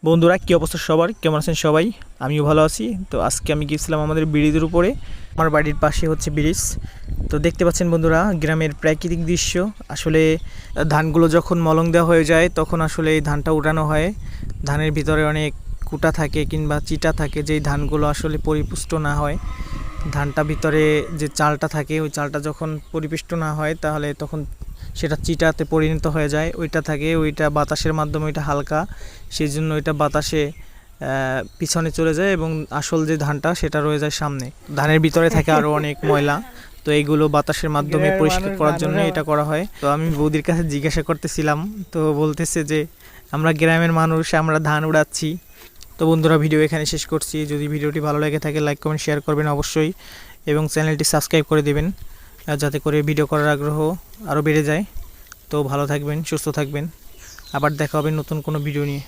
বন্ধুরা কী অবস্থা সবার, কেমন আছেন সবাই? আমিও ভালো আছি। তো আজকে আমি গিয়েছিলাম আমাদের ব্রিজের উপরে। আমার বাড়ির পাশে হচ্ছে ব্রিজ। তো দেখতে পাচ্ছেন বন্ধুরা, গ্রামের প্রাকৃতিক দৃশ্য। আসলে ধানগুলো যখন মলং দেওয়া হয়ে যায় তখন আসলে এই ধানটা উঠানো হয়। ধানের ভিতরে অনেক কুটা থাকে কিংবা চিটা থাকে, যেই ধানগুলো আসলে পরিপুষ্ট না হয়। ধানটা ভিতরে যে চালটা থাকে, ওই চালটা যখন পরিপুষ্ট না হয় তাহলে তখন সেটা চিটাতে পরিণত হয়ে যায়। ওইটা থাকে, ওইটা বাতাসের মাধ্যমে ওইটা হালকা, সেই জন্য ওইটা বাতাসে পিছনে চলে যায় এবং আসল যে ধানটা সেটা রয়ে যায় সামনে। ধানের ভিতরে থাকে আরও অনেক ময়লা। তো এইগুলো বাতাসের মাধ্যমে পরিষ্কার করার জন্য এটা করা হয়। তো আমি বৌদির কাছে জিজ্ঞাসা করতেছিলাম, তো বলতেছে যে আমরা গ্রামের মানুষ, আমরা ধান উড়াচ্ছি। তো বন্ধুরা, ভিডিও এখানে শেষ করছি। যদি ভিডিওটি ভালো লেগে থাকে লাইক কমেন্ট শেয়ার করবেন অবশ্যই, এবং চ্যানেলটি সাবস্ক্রাইব করে দেবেন যাতে করে ভিডিও করার আগ্রহ আরও বেড়ে যায়। তো ভালো থাকবেন, সুস্থ থাকবেন, আবার দেখা হবে নতুন কোনো ভিডিও নিয়ে।